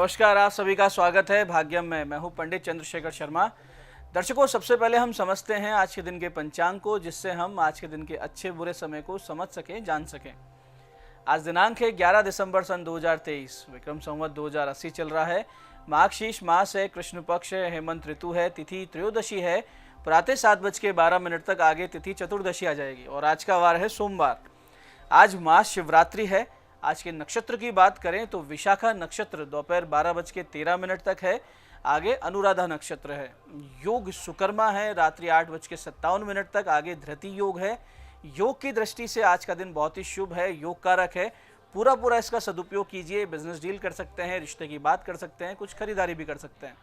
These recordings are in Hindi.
नमस्कार, आप सभी का स्वागत है भाग्यम में। मैं हूं पंडित चंद्रशेखर शर्मा। दर्शकों, सबसे पहले हम समझते हैं आज के दिन के पंचांग को, जिससे हम आज के दिन के अच्छे बुरे समय को समझ सकें, जान सकें। आज दिनांक है 11 दिसंबर सन 2023। विक्रम संवत 2080 चल रहा है। माघशीष मास है, कृष्ण पक्ष है, हेमंत ऋतु है, तिथि त्रयोदशी है। प्रातः 7:12 तक आगे तिथि चतुर्दशी आ जाएगी और आज का वार है सोमवार। आज महाशिवरात्रि है। आज के नक्षत्र की बात करें तो विशाखा नक्षत्र दोपहर 12:13 तक है। आगे अनुराधा नक्षत्र है। योग सुकर्मा है, रात्रि 8:57 तक। आगे धृति योग है। योग की दृष्टि से आज का दिन बहुत ही शुभ है, योग कारक है। पूरा इसका सदुपयोग कीजिए। बिजनेस डील कर सकते हैं, रिश्ते की बात कर सकते हैं, कुछ खरीदारी भी कर सकते हैं।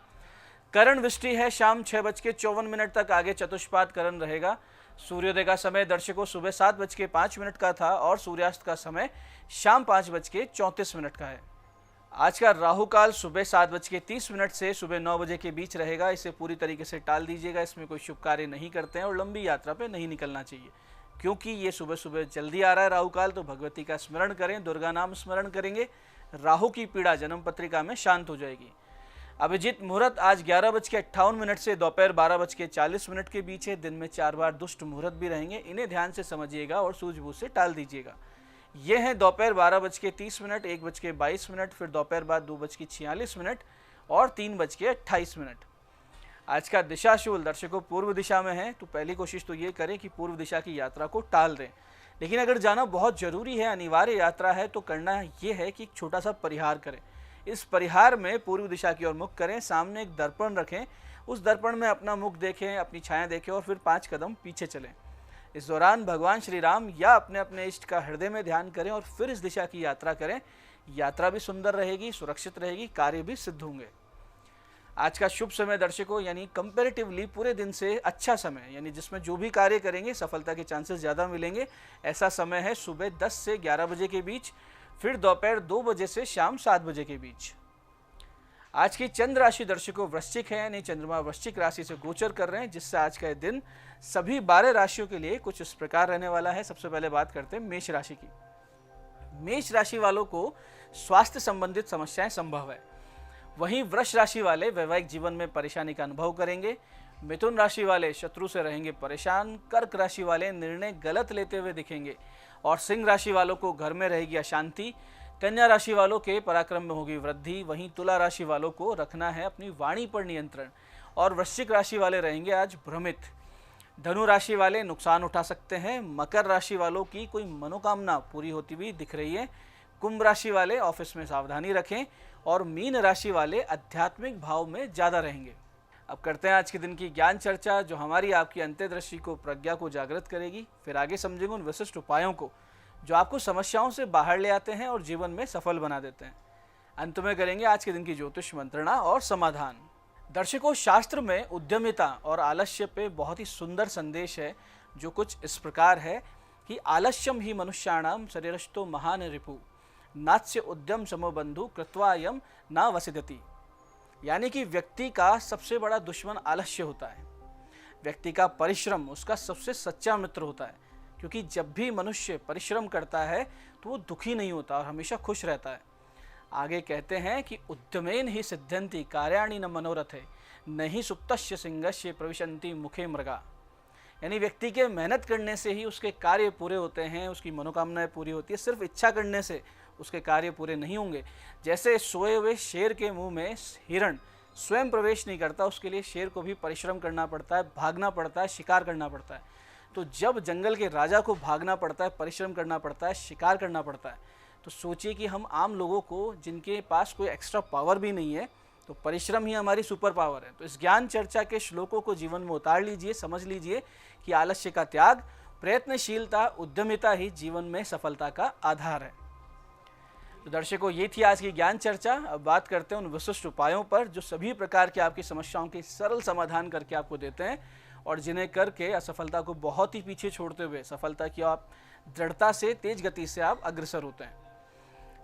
करण वृष्टि है, शाम 6:54 तक। आगे चतुष्पाद करण रहेगा। सूर्योदय का समय दर्शकों सुबह 7:05 का था और सूर्यास्त का समय शाम 5:34 का है। आज का राहु काल सुबह 7:30 से सुबह 9 बजे के बीच रहेगा। इसे पूरी तरीके से टाल दीजिएगा। इसमें कोई शुभ कार्य नहीं करते हैं और लंबी यात्रा पे नहीं निकलना चाहिए, क्योंकि ये सुबह सुबह जल्दी आ रहा है राहु काल। तो भगवती का स्मरण करें, दुर्गा नाम स्मरण करेंगे, राहु की पीड़ा जन्म पत्रिका में शांत हो जाएगी। अभिजीत मुहूर्त आज 11:58 से दोपहर 12:40 के बीच है। दिन में 4 बार दुष्ट मुहूर्त भी रहेंगे, इन्हें ध्यान से समझिएगा और सूझबूझ से टाल दीजिएगा। ये हैं दोपहर 12:30, 1:22, फिर दोपहर बाद 2:46 और 3:28। आज का दिशा शूल दर्शकों पूर्व दिशा में है, तो पहली कोशिश तो ये करें कि पूर्व दिशा की यात्रा को टाल दें। लेकिन अगर जाना बहुत जरूरी है, अनिवार्य यात्रा है, तो करना ये है कि छोटा सा परिहार करें। इस परिहार में पूर्व दिशा की ओर मुख करें, सामने एक दर्पण रखें, उस दर्पण में अपना मुख देखें, अपनी छाया देखें और फिर 5 कदम पीछे चलें। इस दौरान भगवान श्री राम या अपने अपने इष्ट का हृदय में ध्यान करें और फिर इस दिशा की यात्रा करें। यात्रा भी सुंदर रहेगी, सुरक्षित रहेगी, कार्य भी सिद्ध होंगे। आज का शुभ समय दर्शकों यानी कंपैरेटिवली पूरे दिन से अच्छा समय, यानी जिसमें जो भी कार्य करेंगे सफलता के चांसेस ज़्यादा मिलेंगे, ऐसा समय है सुबह 10 से 11 बजे के बीच, फिर दोपहर 2 बजे से शाम 7 बजे के बीच। आज की चंद्र राशि दर्शकों वृश्चिक है, यानी चंद्रमा वृश्चिक राशि से गोचर कर रहे हैं, जिससे आज का दिन सभी 12 राशियों के लिए कुछ इस प्रकार रहने वाला है। सबसे पहले बात करते हैं मेष राशि की। मेष राशि वालों को स्वास्थ्य संबंधित समस्याएं संभव है। वहीं वृष राशि वाले वैवाहिक जीवन में परेशानी का अनुभव करेंगे। मिथुन राशि वाले शत्रु से रहेंगे परेशान। कर्क राशि वाले निर्णय गलत लेते हुए दिखेंगे और सिंह राशि वालों को घर में रहेगी अशांति। कन्या राशि वालों के पराक्रम में होगी वृद्धि। वहीं तुला राशि वालों को रखना है अपनी वाणी पर नियंत्रण और वृश्चिक राशि वाले रहेंगे आज भ्रमित। धनु राशि वाले नुकसान उठा सकते हैं। मकर राशि वालों की कोई मनोकामना पूरी होती हुई दिख रही है। कुंभ राशि वाले ऑफिस में सावधानी रखें और मीन राशि वाले आध्यात्मिक भाव में ज़्यादा रहेंगे। अब करते हैं आज के दिन की ज्ञान चर्चा, जो हमारी आपकी अंतर्दृष्टि को, प्रज्ञा को जागृत करेगी। फिर आगे समझेंगे उन विशिष्ट उपायों को जो आपको समस्याओं से बाहर ले आते हैं और जीवन में सफल बना देते हैं। अंत में करेंगे आज के दिन की ज्योतिष मंत्रणा और समाधान। दर्शकों, शास्त्र में उद्यमिता और आलस्य पे बहुत ही सुंदर संदेश है, जो कुछ इस प्रकार है कि आलस्यम ही मनुष्याणाम शरीरस्थो महान रिपु नात्स्य उद्यम समोबंधु कृत्वायम ना वसिदति। यानी कि व्यक्ति का सबसे बड़ा दुश्मन आलस्य होता है। व्यक्ति का परिश्रम उसका सबसे सच्चा मित्र होता है, क्योंकि जब भी मनुष्य परिश्रम करता है तो वो दुखी नहीं होता और हमेशा खुश रहता है। आगे कहते हैं कि उद्यमेन ही सिद्ध्यन्ति कार्याणि न मनोरथे नहीं सुप्तस्य सिंहस्य प्रविशन्ति मुखे मृगा। यानी व्यक्ति के मेहनत करने से ही उसके कार्य पूरे होते हैं, उसकी मनोकामनाएं पूरी होती है। सिर्फ इच्छा करने से उसके कार्य पूरे नहीं होंगे। जैसे सोए हुए शेर के मुंह में हिरण स्वयं प्रवेश नहीं करता, उसके लिए शेर को भी परिश्रम करना पड़ता है, भागना पड़ता है, शिकार करना पड़ता है। तो जब जंगल के राजा को भागना पड़ता है, परिश्रम करना पड़ता है, शिकार करना पड़ता है, तो सोचिए कि हम आम लोगों को, जिनके पास कोई एक्स्ट्रा पावर भी नहीं है, तो परिश्रम ही हमारी सुपर पावर है। तो इस ज्ञान चर्चा के श्लोकों को जीवन में उतार लीजिए, समझ लीजिए कि आलस्य का त्याग, प्रयत्नशीलता, उद्यमिता ही जीवन में सफलता का आधार है। तो दर्शकों, ये थी आज की ज्ञान चर्चा। अब बात करते हैं उन विशिष्ट उपायों पर जो सभी प्रकार की आपकी समस्याओं के सरल समाधान करके आपको देते हैं और जिन्हें करके असफलता को बहुत ही पीछे छोड़ते हुए सफलता की आप दृढ़ता से, तेज गति से आप अग्रसर होते हैं।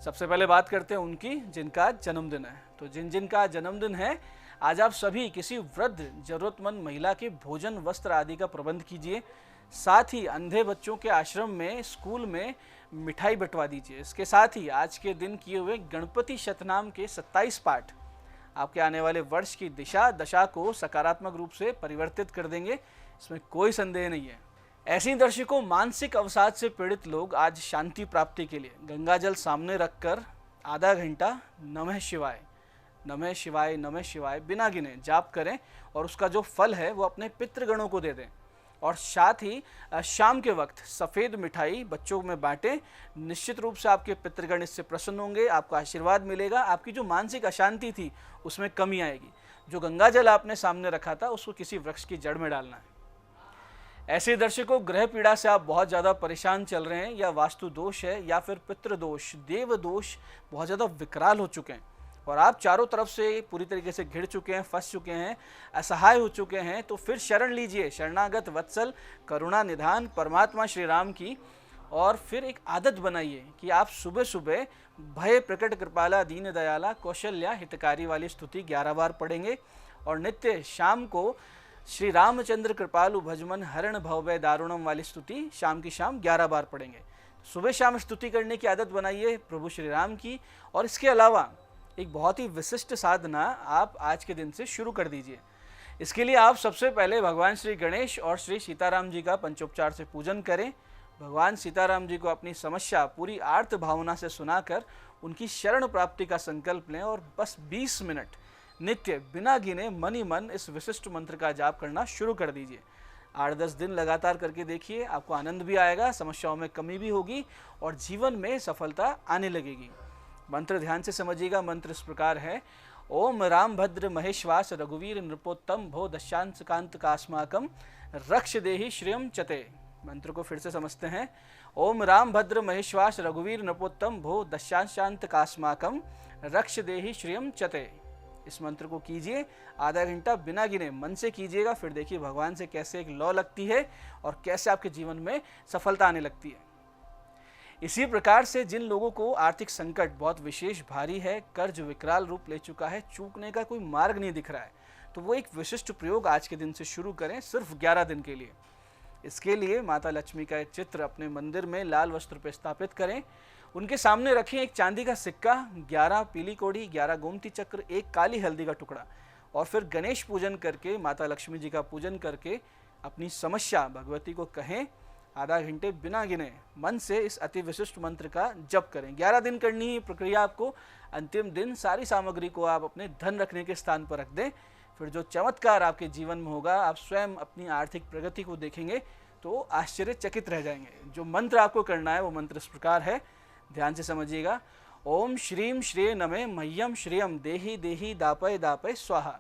सबसे पहले बात करते हैं उनकी जिनका जन्मदिन है। तो जिन का जन्मदिन है, आज आप सभी किसी वृद्ध जरूरतमंद महिला के भोजन, वस्त्र आदि का प्रबंध कीजिए। साथ ही अंधे बच्चों के आश्रम में, स्कूल में मिठाई बंटवा दीजिए। इसके साथ ही आज के दिन किए हुए गणपति शतनाम के 27 पाठ आपके आने वाले वर्ष की दिशा दशा को सकारात्मक रूप से परिवर्तित कर देंगे, इसमें कोई संदेह नहीं है। ऐसे ही दर्शकों, मानसिक अवसाद से पीड़ित लोग आज शांति प्राप्ति के लिए गंगा जल सामने रखकर आधा घंटा नमः शिवाय नमः शिवाय नमः शिवाय बिना गिने जाप करें और उसका जो फल है वो अपने पितृगणों को दे दें। और साथ ही शाम के वक्त सफ़ेद मिठाई बच्चों में बांटें। निश्चित रूप से आपके पितृगण इससे प्रसन्न होंगे, आपको आशीर्वाद मिलेगा, आपकी जो मानसिक अशांति थी उसमें कमी आएगी। जो गंगा जल आपने सामने रखा था उसको किसी वृक्ष की जड़ में डालना है। ऐसे दर्शकों, ग्रह पीड़ा से आप बहुत ज़्यादा परेशान चल रहे हैं, या वास्तु दोष है या फिर पितृ दोष, देव दोष बहुत ज़्यादा विकराल हो चुके हैं और आप चारों तरफ से पूरी तरीके से घिर चुके हैं, फंस चुके हैं, असहाय हो चुके हैं, तो फिर शरण लीजिए शरणागत वत्सल करुणा निधान परमात्मा श्री राम की। और फिर एक आदत बनाइए कि आप सुबह सुबह भय प्रकट कृपाला दीन दयाला कौशल्या हितकारी वाली स्तुति 11 बार पढ़ेंगे और नित्य शाम को श्री रामचंद्र कृपालु भजमन हरण भवभय दारुणम वाली स्तुति शाम की शाम 11 बार पढ़ेंगे। सुबह शाम स्तुति करने की आदत बनाइए प्रभु श्री राम की। और इसके अलावा एक बहुत ही विशिष्ट साधना आप आज के दिन से शुरू कर दीजिए। इसके लिए आप सबसे पहले भगवान श्री गणेश और श्री सीताराम जी का पंचोपचार से पूजन करें। भगवान सीताराम जी को अपनी समस्या पूरी आर्त भावना से सुनाकर उनकी शरण प्राप्ति का संकल्प लें और बस 20 मिनट नित्य बिना गिने मन ही मन इस विशिष्ट मंत्र का जाप करना शुरू कर दीजिए। 8-10 दिन लगातार करके देखिए, आपको आनंद भी आएगा, समस्याओं में कमी भी होगी और जीवन में सफलता आने लगेगी। मंत्र ध्यान से समझिएगा। मंत्र इस प्रकार है, ओम राम भद्र महेश्वास रघुवीर नृपोत्तम भो दशांश कांत कास्माकम रक्ष देहि श्रियम चते। मंत्र को फिर से समझते हैं। ओम राम भद्र महेश्वास रघुवीर नृपोत्तम भो दशांशांत कास्माकम रक्ष देहि श्रियम चते। इस मंत्र को कीजिए, आधा घंटा बिना गिने मन से कीजिएगा। फिर देखिए भगवान से कैसे एक लौ लगती है और कैसे आपके जीवन में सफलता आने लगती है। इसी प्रकार से जिन लोगों को आर्थिक संकट बहुत विशेष भारी है, कर्ज विकराल रूप ले चुका है, चूकने का कोई मार्ग नहीं दिख रहा है, तो वो एक विशिष्ट प्रयोग आज के दिन से शुरू करें, सिर्फ 11 दिन के लिए। इसके लिए माता लक्ष्मी का एक चित्र अपने मंदिर में लाल वस्त्र पर स्थापित करें। उनके सामने रखें एक चांदी का सिक्का, 11 पीली कोड़ी, 11 गोमती चक्र, 1 काली हल्दी का टुकड़ा। और फिर गणेश पूजन करके, माता लक्ष्मी जी का पूजन करके अपनी समस्या भगवती को कहें। आधा घंटे बिना गिने मन से इस अति विशिष्ट मंत्र का जप करें। 11 दिन करनी है प्रक्रिया आपको। अंतिम दिन सारी सामग्री को आप अपने धन रखने के स्थान पर रख दें। फिर जो चमत्कार आपके जीवन में होगा, आप स्वयं अपनी आर्थिक प्रगति को देखेंगे तो आश्चर्यचकित रह जाएंगे। जो मंत्र आपको करना है वो मंत्र इस प्रकार है, ध्यान से समझिएगा। ओम श्रीम श्रिये नमः मह्यम श्रियम देहि देहि दापय दापय स्वाहा।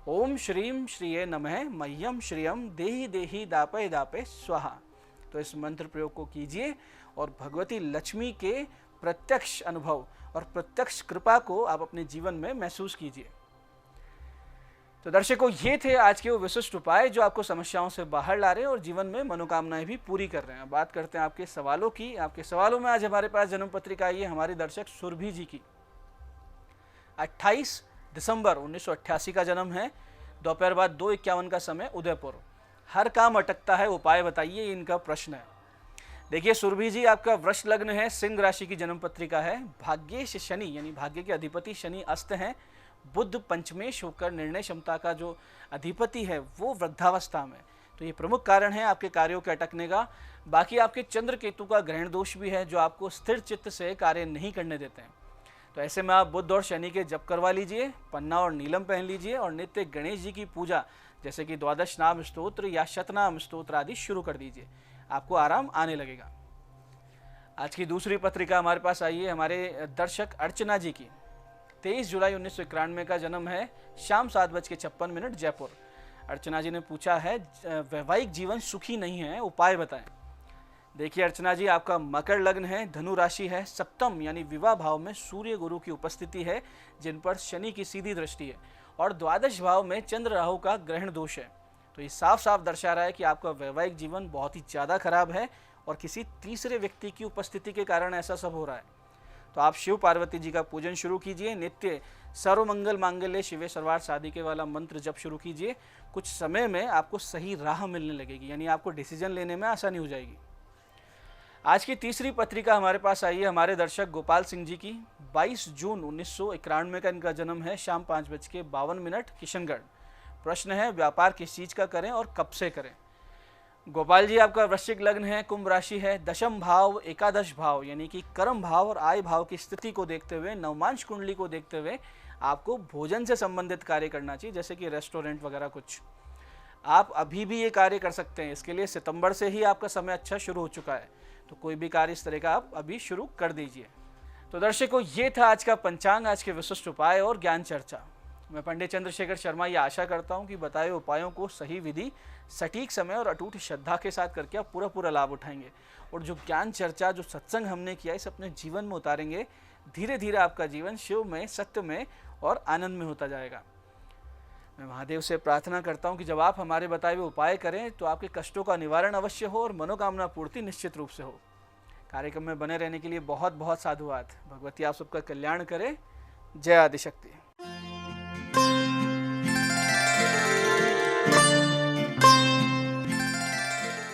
ओम श्रीम श्रिये नमः मह्यम श्रियम देहि देहि दापय दापय स्वाहा। तो इस मंत्र प्रयोग को कीजिए और भगवती लक्ष्मी के प्रत्यक्ष अनुभव और प्रत्यक्ष कृपा को आप अपने जीवन में महसूस कीजिए। तो दर्शकों, ये थे आज के वो विशिष्ट उपाय जो आपको समस्याओं से बाहर ला रहे हैं और जीवन में मनोकामनाएं भी पूरी कर रहे हैं। बात करते हैं आपके सवालों की। आपके सवालों में आज हमारे पास जन्म पत्रिका आई है हमारी दर्शक सुरभि जी की। 28 दिसंबर 1988 का जन्म है। दोपहर बाद 2:51 का समय, उदयपुर। हर काम अटकता है, उपाय बताइए, इनका प्रश्न है। देखिए सुरभि जी, आपका वृष लग्न है, सिंह राशि की जन्म पत्रिका है। भाग्येश शनि यानी भाग्य के अधिपति शनि अस्त हैं। बुध पंचमेश होकर निर्णय क्षमता का जो अधिपति है वो वृद्धावस्था में, तो ये प्रमुख कारण है आपके कार्यों के अटकने का। बाकी आपके चंद्र केतु का ग्रहण दोष भी है जो आपको स्थिर चित्त से कार्य नहीं करने देते हैं। तो ऐसे में आप बुध और शनि के जप करवा लीजिए, पन्ना और नीलम पहन लीजिए और नित्य गणेश जी की पूजा जैसे कि द्वादश नाम स्तोत्र या शतनाम स्तोत्र आदि शुरू कर दीजिए, आपको आराम आने लगेगा। आज की दूसरी पत्रिका हमारे पास आई है हमारे दर्शक अर्चना जी की। 23 जुलाई 1991 का जन्म है, शाम 7:56 जयपुर। अर्चना जी ने पूछा है वैवाहिक जीवन सुखी नहीं है, उपाय बताएं। देखिए अर्चना जी, आपका मकर लग्न है, धनु राशि है, सप्तम यानी विवाह भाव में सूर्य गुरु की उपस्थिति है जिन पर शनि की सीधी दृष्टि है और द्वादश भाव में चंद्र राहु का ग्रहण दोष है। तो ये साफ साफ दर्शा रहा है कि आपका वैवाहिक जीवन बहुत ही ज़्यादा खराब है और किसी तीसरे व्यक्ति की उपस्थिति के कारण ऐसा सब हो रहा है। तो आप शिव पार्वती जी का पूजन शुरू कीजिए, नित्य सर्वमंगल मांगल्य शिवे सर्वार्थ साधिके वाला मंत्र जप शुरू कीजिए। कुछ समय में आपको सही राह मिलने लगेगी, यानी आपको डिसीजन लेने में आसानी हो जाएगी। आज की तीसरी पत्रिका हमारे पास आई है हमारे दर्शक गोपाल सिंह जी की। 22 जून 1991 का इनका जन्म है। शाम 5:52 किशनगढ़। प्रश्न है, व्यापार किस चीज का करें और कब से करें। गोपाल जी, आपका वृश्चिक लग्न है, कुंभ राशि है, दशम भाव, एकादश भाव यानी कि कर्म भाव और आय भाव की स्थिति को देखते हुए, नवमांश कुंडली को देखते हुए आपको भोजन से संबंधित कार्य करना चाहिए, जैसे कि रेस्टोरेंट वगैरह कुछ। आप अभी भी ये कार्य कर सकते हैं। इसके लिए सितंबर से ही आपका समय अच्छा शुरू हो चुका है, तो कोई भी कार्य इस तरह का आप अभी शुरू कर दीजिए। तो दर्शकों, ये था आज का पंचांग, आज के विशिष्ट उपाय और ज्ञान चर्चा। मैं पंडित चंद्रशेखर शर्मा ये आशा करता हूँ कि बताए उपायों को सही विधि, सटीक समय और अटूट श्रद्धा के साथ करके आप पूरा लाभ उठाएंगे, और जो ज्ञान चर्चा, जो सत्संग हमने किया, इसे अपने जीवन में उतारेंगे। धीरे धीरे आपका जीवन शिव में, सत्य में और आनंद में होता जाएगा। मैं महादेव से प्रार्थना करता हूँ कि जब आप हमारे बताए हुए उपाय करें तो आपके कष्टों का निवारण अवश्य हो और मनोकामना पूर्ति निश्चित रूप से हो। कार्यक्रम में बने रहने के लिए बहुत बहुत साधुवाद। भगवती आप सबका कल्याण करे। जय आदिशक्ति।